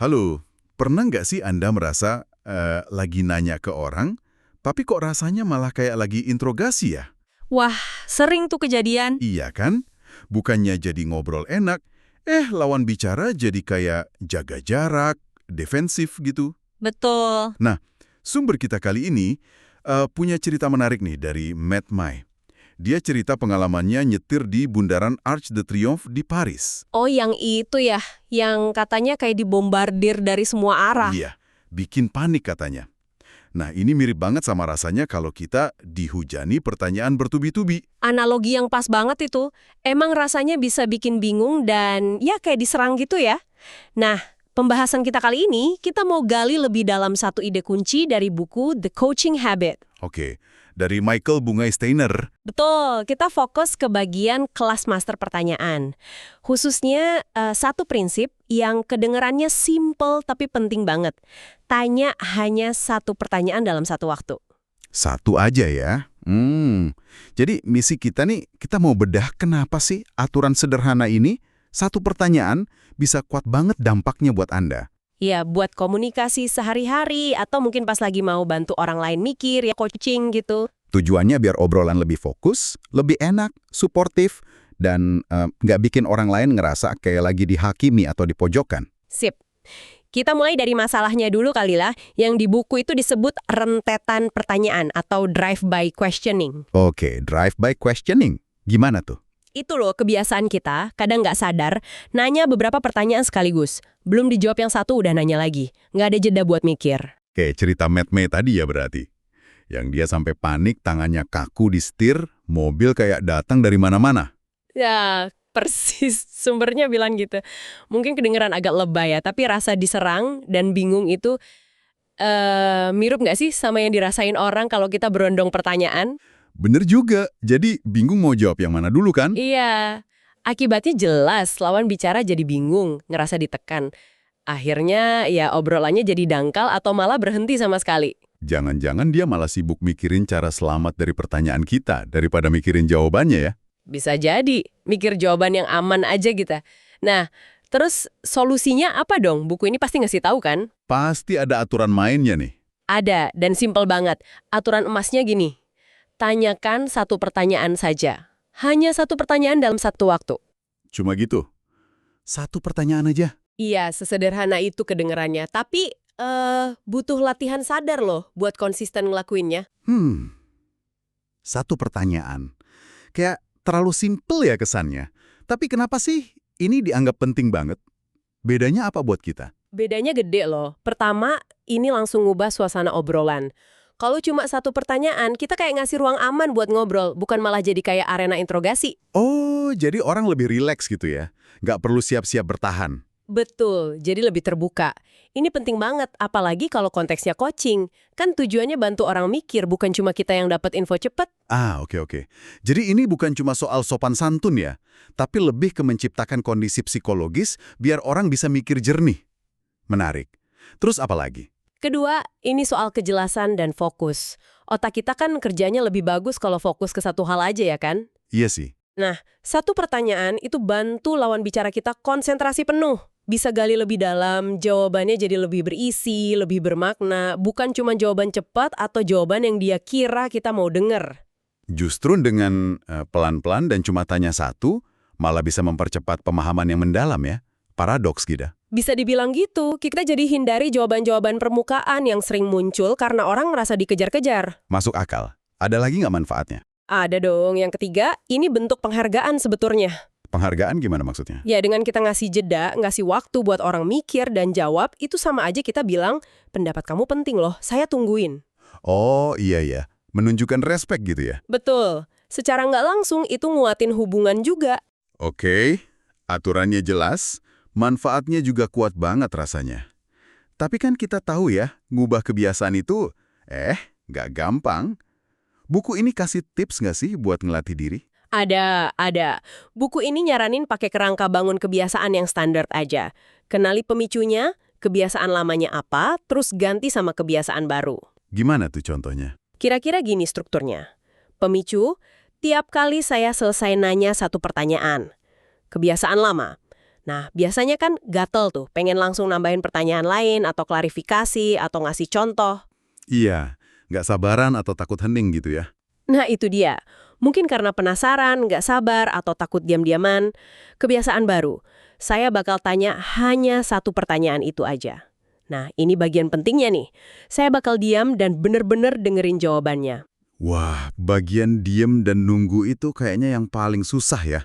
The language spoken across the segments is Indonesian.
Halo, pernah nggak sih Anda merasa lagi nanya ke orang, tapi kok rasanya malah kayak lagi interogasi ya? Wah, sering tuh kejadian. Iya kan? Bukannya jadi ngobrol enak, lawan bicara jadi kayak jaga jarak, defensif gitu. Betul. Nah, sumber kita kali ini punya cerita menarik nih dari Matt Mai. Dia cerita pengalamannya nyetir di Bundaran Arc de Triomphe di Paris. Oh, yang itu ya, yang katanya kayak dibombardir dari semua arah. Iya, bikin panik katanya. Nah, ini mirip banget sama rasanya kalau kita dihujani pertanyaan bertubi-tubi. Analogi yang pas banget itu. Emang rasanya bisa bikin bingung dan ya kayak diserang gitu ya. Nah, pembahasan kita kali ini, kita mau gali lebih dalam satu ide kunci dari buku The Coaching Habit. Oke, dari Michael Bunga Steiner. Betul, kita fokus ke bagian kelas master pertanyaan. Khususnya satu prinsip yang kedengarannya simple tapi penting banget. Tanya hanya satu pertanyaan dalam satu waktu. Satu aja ya. Jadi misi kita nih, kita mau bedah kenapa sih aturan sederhana ini, satu pertanyaan bisa kuat banget dampaknya buat Anda. Ya, buat komunikasi sehari-hari atau mungkin pas lagi mau bantu orang lain mikir, ya coaching gitu. Tujuannya biar obrolan lebih fokus, lebih enak, suportif, dan nggak bikin orang lain ngerasa kayak lagi dihakimi atau dipojokkan. Sip. Kita mulai dari masalahnya dulu kali lah, yang di buku itu disebut rentetan pertanyaan atau drive-by questioning. Oke, drive by questioning. Gimana tuh? Itu loh kebiasaan kita, kadang nggak sadar, nanya beberapa pertanyaan sekaligus. Belum dijawab yang satu udah nanya lagi. Nggak ada jeda buat mikir. Kayak cerita Matt May tadi ya berarti. Yang dia sampai panik, tangannya kaku di setir, mobil kayak datang dari mana-mana. Ya, persis sumbernya bilang gitu. Mungkin kedengeran agak lebay ya, tapi rasa diserang dan bingung itu mirip nggak sih sama yang dirasain orang kalau kita berondong pertanyaan? Bener juga, jadi bingung mau jawab yang mana dulu kan? Iya, akibatnya jelas, lawan bicara jadi bingung, ngerasa ditekan. Akhirnya ya obrolannya jadi dangkal atau malah berhenti sama sekali. Jangan-jangan dia malah sibuk mikirin cara selamat dari pertanyaan kita, daripada mikirin jawabannya ya. Bisa jadi, mikir jawaban yang aman aja gitu. Nah, terus solusinya apa dong? Buku ini pasti ngasih tahu kan? Pasti ada aturan mainnya nih. Ada, dan simpel banget. Aturan emasnya gini, tanyakan satu pertanyaan saja. Hanya satu pertanyaan dalam satu waktu. Cuma gitu. Satu pertanyaan aja. Iya, sesederhana itu kedengerannya. Tapi, butuh latihan sadar loh buat konsisten ngelakuinnya. Satu pertanyaan. Kayak terlalu simpel ya kesannya. Tapi kenapa sih ini dianggap penting banget? Bedanya apa buat kita? Bedanya gede loh. Pertama, ini langsung ngubah suasana obrolan. Kalau cuma satu pertanyaan, kita kayak ngasih ruang aman buat ngobrol, bukan malah jadi kayak arena interogasi. Oh, jadi orang lebih rileks gitu ya? Nggak perlu siap-siap bertahan. Betul, jadi lebih terbuka. Ini penting banget, apalagi kalau konteksnya coaching. Kan tujuannya bantu orang mikir, bukan cuma kita yang dapat info cepat. Oke. Jadi ini bukan cuma soal sopan santun ya, tapi lebih ke menciptakan kondisi psikologis biar orang bisa mikir jernih. Menarik. Terus apa lagi? Kedua, ini soal kejelasan dan fokus. Otak kita kan kerjanya lebih bagus kalau fokus ke satu hal aja ya kan? Iya sih. Nah, satu pertanyaan itu bantu lawan bicara kita konsentrasi penuh. Bisa gali lebih dalam, jawabannya jadi lebih berisi, lebih bermakna, bukan cuma jawaban cepat atau jawaban yang dia kira kita mau denger. Justru dengan pelan-pelan dan cuma tanya satu, malah bisa mempercepat pemahaman yang mendalam ya. Paradoks gitu. Bisa dibilang gitu, kita jadi hindari jawaban-jawaban permukaan yang sering muncul karena orang merasa dikejar-kejar. Masuk akal. Ada lagi nggak manfaatnya? Ada dong. Yang ketiga, ini bentuk penghargaan sebetulnya. Penghargaan gimana maksudnya? Ya, dengan kita ngasih jeda, ngasih waktu buat orang mikir dan jawab, itu sama aja kita bilang, pendapat kamu penting loh, saya tungguin. Oh iya. Menunjukkan respek gitu ya? Betul. Secara nggak langsung, itu nguatin hubungan juga. Oke, aturannya jelas, manfaatnya juga kuat banget rasanya. Tapi kan kita tahu ya, ngubah kebiasaan itu, nggak gampang. Buku ini kasih tips nggak sih buat ngelatih diri? Ada. Buku ini nyaranin pakai kerangka bangun kebiasaan yang standar aja. Kenali pemicunya, kebiasaan lamanya apa, terus ganti sama kebiasaan baru. Gimana tuh contohnya? Kira-kira gini strukturnya. Pemicu, tiap kali saya selesai nanya satu pertanyaan. Kebiasaan lama. Nah, biasanya kan gatel tuh, pengen langsung nambahin pertanyaan lain atau klarifikasi atau ngasih contoh. Iya, nggak sabaran atau takut hening gitu ya. Nah, itu dia. Mungkin karena penasaran, nggak sabar, atau takut diam-diaman. Kebiasaan baru. Saya bakal tanya hanya satu pertanyaan itu aja. Nah, ini bagian pentingnya nih. Saya bakal diam dan bener-bener dengerin jawabannya. Wah, bagian diem dan nunggu itu kayaknya yang paling susah ya.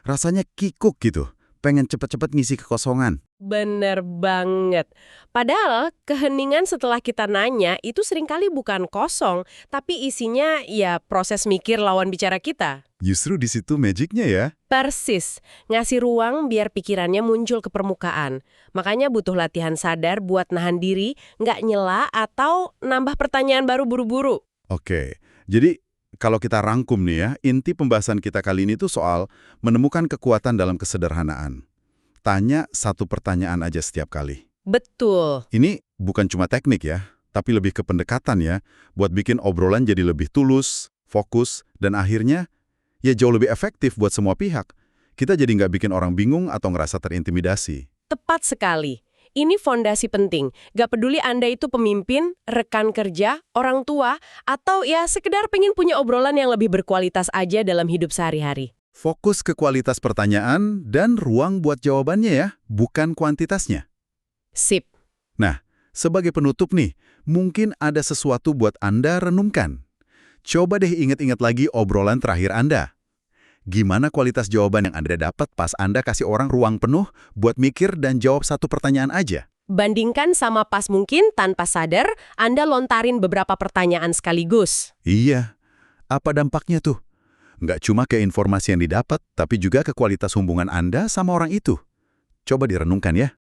Rasanya kikuk gitu, pengen cepet-cepet ngisi kekosongan. Bener banget. Padahal keheningan setelah kita nanya itu seringkali bukan kosong, tapi isinya ya proses mikir lawan bicara kita. Justru di situ magicnya ya. Persis, ngasih ruang biar pikirannya muncul ke permukaan. Makanya butuh latihan sadar buat nahan diri, nggak nyela atau nambah pertanyaan baru buru-buru. Oke, jadi kalau kita rangkum nih ya, inti pembahasan kita kali ini tuh soal menemukan kekuatan dalam kesederhanaan. Tanya satu pertanyaan aja setiap kali. Betul. Ini bukan cuma teknik ya, tapi lebih ke pendekatan ya, buat bikin obrolan jadi lebih tulus, fokus, dan akhirnya ya jauh lebih efektif buat semua pihak. Kita jadi nggak bikin orang bingung atau ngerasa terintimidasi. Tepat sekali. Ini fondasi penting. Gak peduli Anda itu pemimpin, rekan kerja, orang tua, atau ya sekedar pengen punya obrolan yang lebih berkualitas aja dalam hidup sehari-hari. Fokus ke kualitas pertanyaan dan ruang buat jawabannya ya, bukan kuantitasnya. Sip. Nah, sebagai penutup nih, mungkin ada sesuatu buat Anda renungkan. Coba deh ingat-ingat lagi obrolan terakhir Anda. Gimana kualitas jawaban yang Anda dapat pas Anda kasih orang ruang penuh buat mikir dan jawab satu pertanyaan aja? Bandingkan sama pas mungkin tanpa sadar, Anda lontarin beberapa pertanyaan sekaligus. Iya. Apa dampaknya tuh? Nggak cuma ke informasi yang didapat, tapi juga ke kualitas hubungan Anda sama orang itu. Coba direnungkan ya.